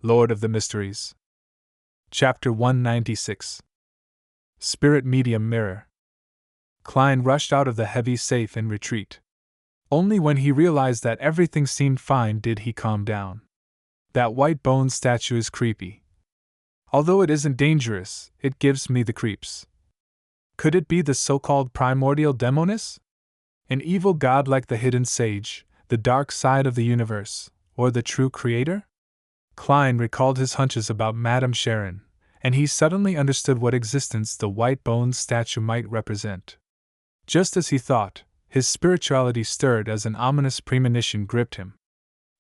Lord of the Mysteries. Chapter 196. Spirit Medium Mirror. Klein rushed out of the heavy safe in retreat. Only when he realized that everything seemed fine did he calm down. That white bone statue is creepy. Although it isn't dangerous, it gives me the creeps. Could it be the so-called primordial demoness? An evil god like the hidden sage, the dark side of the universe, or the true creator? Klein recalled his hunches about Madame Sharon, and he suddenly understood what existence the white bone statue might represent. Just as he thought, his spirituality stirred as an ominous premonition gripped him.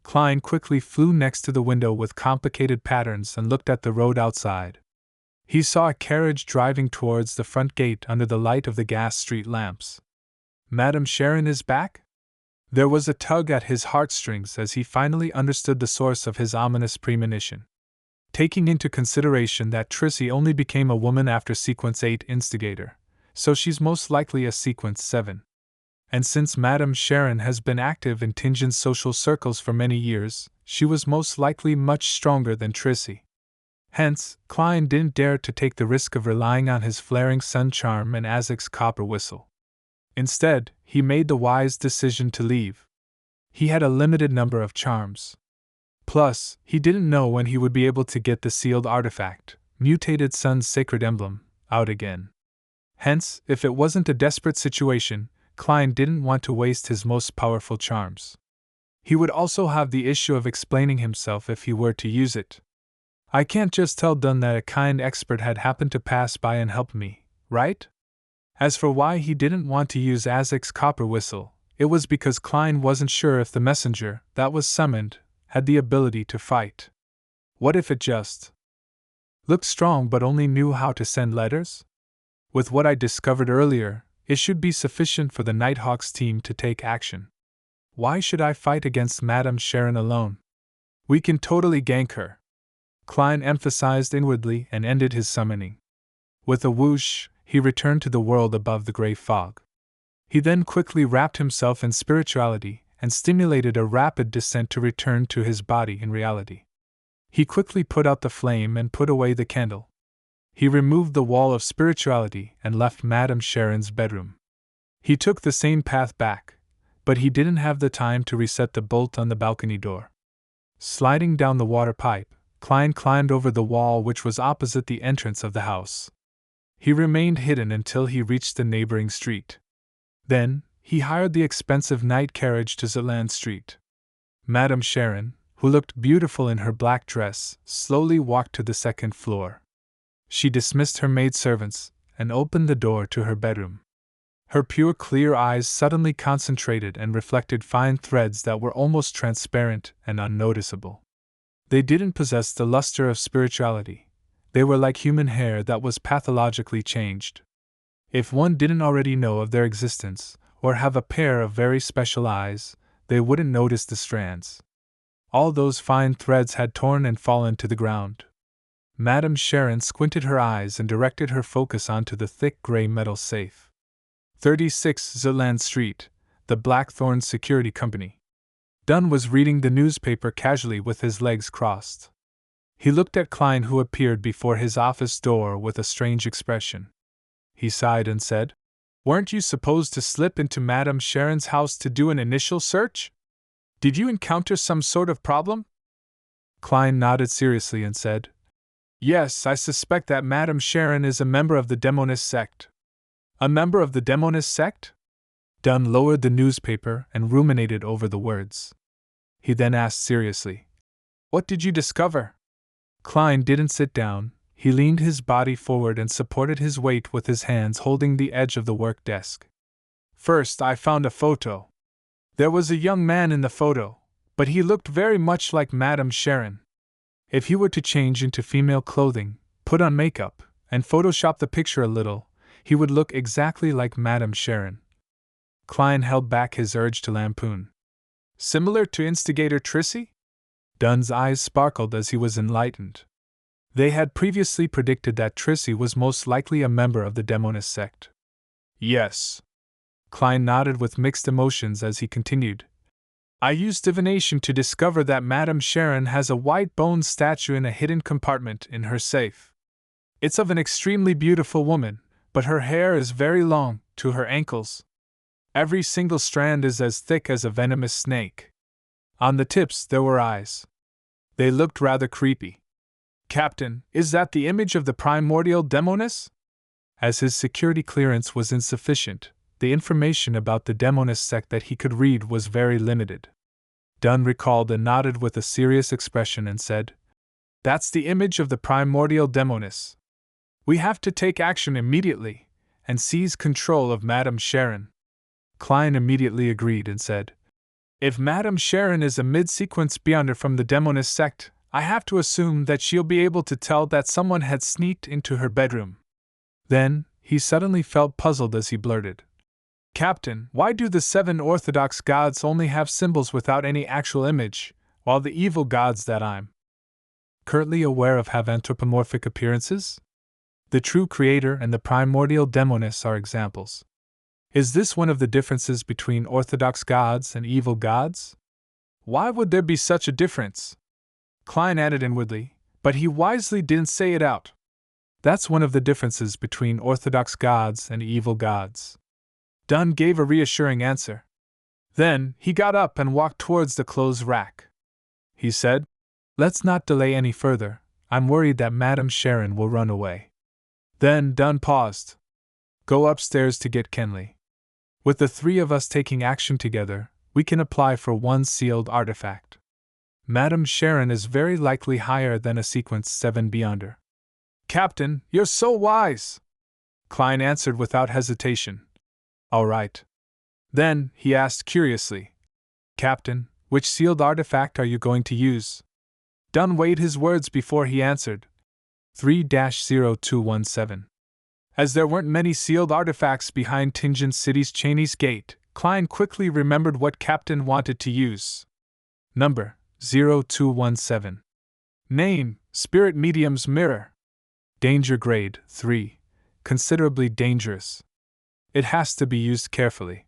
Klein quickly flew next to the window with complicated patterns and looked at the road outside. He saw a carriage driving towards the front gate under the light of the gas street lamps. Madame Sharon is back? There was a tug at his heartstrings as he finally understood the source of his ominous premonition. Taking into consideration that Trissy only became a woman after Sequence 8 instigator, so she's most likely a Sequence 7. And since Madame Sharon has been active in Tingen's social circles for many years, she was most likely much stronger than Trissy. Hence, Klein didn't dare to take the risk of relying on his flaring sun charm and Azek's copper whistle. Instead, he made the wise decision to leave. He had a limited number of charms. Plus, he didn't know when he would be able to get the sealed artifact, Mutated Sun's sacred emblem, out again. Hence, if it wasn't a desperate situation, Klein didn't want to waste his most powerful charms. He would also have the issue of explaining himself if he were to use it. I can't just tell Dunn that a kind expert had happened to pass by and help me, right? As for why he didn't want to use Azek's copper whistle, it was because Klein wasn't sure if the messenger that was summoned had the ability to fight. What if it just looked strong but only knew how to send letters? With what I discovered earlier, it should be sufficient for the Nighthawks team to take action. Why should I fight against Madame Sharon alone? We can totally gank her, Klein emphasized inwardly and ended his summoning. With a whoosh, he returned to the world above the gray fog. He then quickly wrapped himself in spirituality and stimulated a rapid descent to return to his body in reality. He quickly put out the flame and put away the candle. He removed the wall of spirituality and left Madame Sharon's bedroom. He took the same path back, but he didn't have the time to reset the bolt on the balcony door. Sliding down the water pipe, Klein climbed over the wall which was opposite the entrance of the house. He remained hidden until he reached the neighboring street. Then, he hired the expensive night carriage to Zealand Street. Madame Sharon, who looked beautiful in her black dress, slowly walked to the second floor. She dismissed her maidservants and opened the door to her bedroom. Her pure clear eyes suddenly concentrated and reflected fine threads that were almost transparent and unnoticeable. They didn't possess the luster of spirituality. They were like human hair that was pathologically changed. If one didn't already know of their existence, or have a pair of very special eyes, they wouldn't notice the strands. All those fine threads had torn and fallen to the ground. Madame Sharon squinted her eyes and directed her focus onto the thick gray metal safe. 36 Zealand Street, the Blackthorn Security Company. Dunn was reading the newspaper casually with his legs crossed. He looked at Klein, who appeared before his office door with a strange expression. He sighed and said, "Weren't you supposed to slip into Madame Sharon's house to do an initial search? Did you encounter some sort of problem?" Klein nodded seriously and said, "Yes, I suspect that Madame Sharon is a member of the Demonist sect." "A member of the Demonist sect?" Dunn lowered the newspaper and ruminated over the words. He then asked seriously, "What did you discover?" Klein didn't sit down. He leaned his body forward and supported his weight with his hands holding the edge of the work desk. "First, I found a photo. There was a young man in the photo, but he looked very much like Madame Sharon. If he were to change into female clothing, put on makeup, and Photoshop the picture a little, he would look exactly like Madame Sharon." Klein held back his urge to lampoon. "Similar to instigator Trissy?" Dunn's eyes sparkled as he was enlightened. They had previously predicted that Trissy was most likely a member of the Demonist sect. "Yes." Klein nodded with mixed emotions as he continued. I used divination to discover that Madame Sharon has a white bone statue in a hidden compartment in her safe. It's of an extremely beautiful woman, but her hair is very long, to her ankles. Every single strand is as thick as a venomous snake. On the tips there were eyes. They looked rather creepy. Captain, is that the image of the primordial demoness? As his security clearance was insufficient, the information about the demoness sect that he could read was very limited. Dunn recalled and nodded with a serious expression and said, "That's the image of the primordial demoness. We have to take action immediately, and seize control of Madame Sharon." Klein immediately agreed and said, "If Madame Sharon is a mid-sequence beyonder from the demoness sect, I have to assume that she'll be able to tell that someone had sneaked into her bedroom." Then, he suddenly felt puzzled as he blurted, "Captain, why do the 7 Orthodox gods only have symbols without any actual image, while the evil gods that I'm currently aware of have anthropomorphic appearances? The true creator and the primordial demoness are examples. Is this one of the differences between Orthodox gods and evil gods? Why would there be such a difference?" Klein added inwardly, but he wisely didn't say it out. "That's one of the differences between Orthodox gods and evil gods." Dunn gave a reassuring answer. Then, he got up and walked towards the clothes rack. He said, "Let's not delay any further. I'm worried that Madame Sharon will run away." Then Dunn paused. "Go upstairs to get Kenley. With the 3 of us taking action together, we can apply for one sealed artifact. Madame Sharon is very likely higher than a sequence 7 beyonder." "Captain, you're so wise!" Klein answered without hesitation. "All right." Then, he asked curiously, "Captain, which sealed artifact are you going to use?" Dunn weighed his words before he answered, 3-0217. As there weren't many sealed artifacts behind Tingen City's Cheney's Gate, Klein quickly remembered what Captain wanted to use. Number 0217. Name: Spirit Medium's Mirror. Danger Grade 3. Considerably dangerous. It has to be used carefully.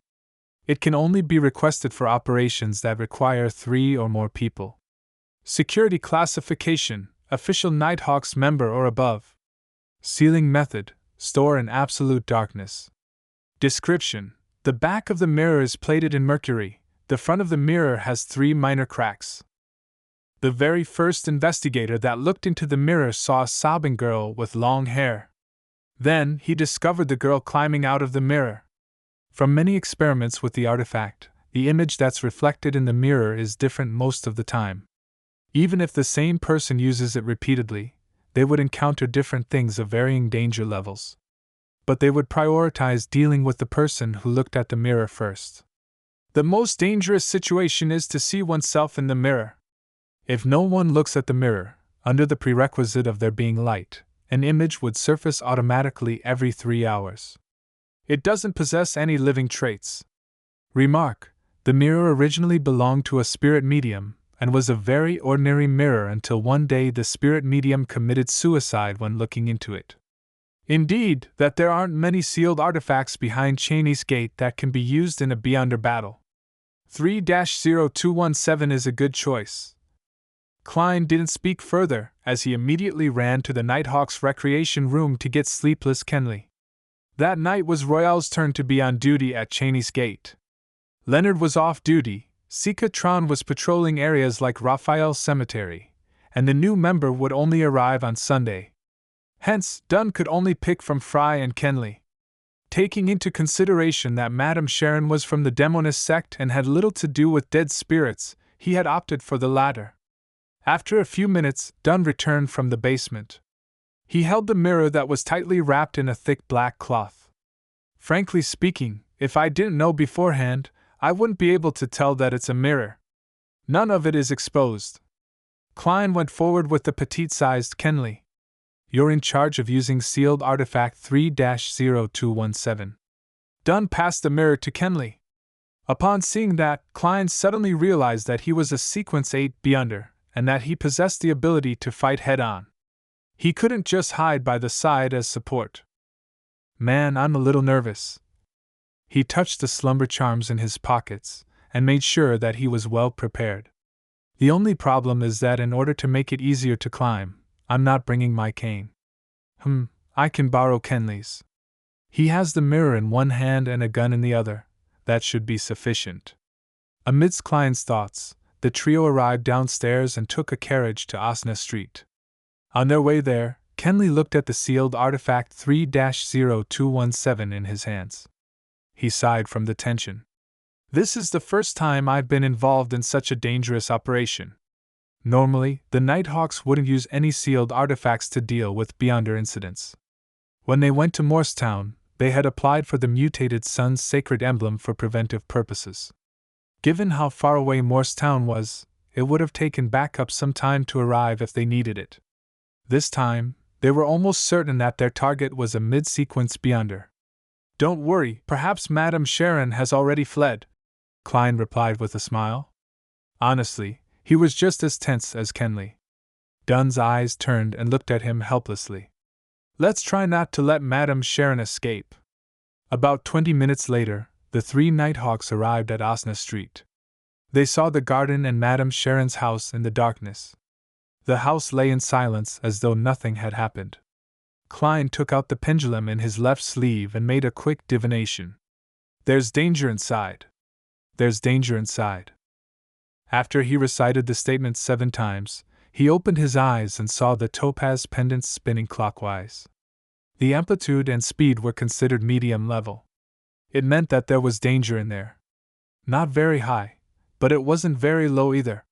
It can only be requested for operations that require 3 or more people. Security classification: Official Nighthawks member or above. Sealing method: Store in absolute darkness. Description: The back of the mirror is plated in mercury. The front of the mirror has 3 minor cracks. The very first investigator that looked into the mirror saw a sobbing girl with long hair. Then he discovered the girl climbing out of the mirror. From many experiments with the artifact, the image that's reflected in the mirror is different most of the time. Even if the same person uses it repeatedly, they would encounter different things of varying danger levels. But they would prioritize dealing with the person who looked at the mirror first. The most dangerous situation is to see oneself in the mirror. If no one looks at the mirror, under the prerequisite of there being light, an image would surface automatically every 3 hours. It doesn't possess any living traits. Remark: the mirror originally belonged to a spirit medium, and was a very ordinary mirror until one day the spirit medium committed suicide when looking into it. Indeed, that there aren't many sealed artifacts behind Cheney's Gate that can be used in a beyonder battle. 3-0217 is a good choice. Klein didn't speak further, as he immediately ran to the Nighthawks recreation room to get sleepless Kenley. That night was Royale's turn to be on duty at Cheney's Gate. Leonard was off duty, Sika Tron was patrolling areas like Raphael's Cemetery, and the new member would only arrive on Sunday. Hence, Dunn could only pick from Fry and Kenley. Taking into consideration that Madame Sharon was from the Demonist sect and had little to do with dead spirits, he had opted for the latter. After a few minutes, Dunn returned from the basement. He held the mirror that was tightly wrapped in a thick black cloth. "Frankly speaking, if I didn't know beforehand, I wouldn't be able to tell that it's a mirror. None of it is exposed." Klein went forward with the petite-sized Kenley. "You're in charge of using sealed artifact 3-0217. Dunn passed the mirror to Kenley. Upon seeing that, Klein suddenly realized that he was a sequence 8 beyonder, and that he possessed the ability to fight head-on. He couldn't just hide by the side as support. "Man, I'm a little nervous." He touched the slumber charms in his pockets, and made sure that he was well prepared. The only problem is that in order to make it easier to climb, I'm not bringing my cane. I can borrow Kenley's. He has the mirror in one hand and a gun in the other. That should be sufficient. Amidst Klein's thoughts, the trio arrived downstairs and took a carriage to Osna Street. On their way there, Kenley looked at the sealed artifact 3-0217 in his hands. He sighed from the tension. This is the first time I've been involved in such a dangerous operation. Normally, the Nighthawks wouldn't use any sealed artifacts to deal with Beyonder incidents. When they went to Morristown, they had applied for the mutated sun's sacred emblem for preventive purposes. Given how far away Morristown was, it would have taken backup some time to arrive if they needed it. This time, they were almost certain that their target was a mid-sequence Beyonder. Don't worry, perhaps Madame Sharon has already fled, Klein replied with a smile. Honestly, he was just as tense as Kenley. Dunn's eyes turned and looked at him helplessly. Let's try not to let Madame Sharon escape. About 20 minutes later, the three Nighthawks arrived at Osna Street. They saw the garden and Madame Sharon's house in the darkness. The house lay in silence as though nothing had happened. Klein took out the pendulum in his left sleeve and made a quick divination. There's danger inside. There's danger inside. After he recited the statement 7 times, he opened his eyes and saw the topaz pendants spinning clockwise. The amplitude and speed were considered medium level. It meant that there was danger in there. Not very high, but it wasn't very low either.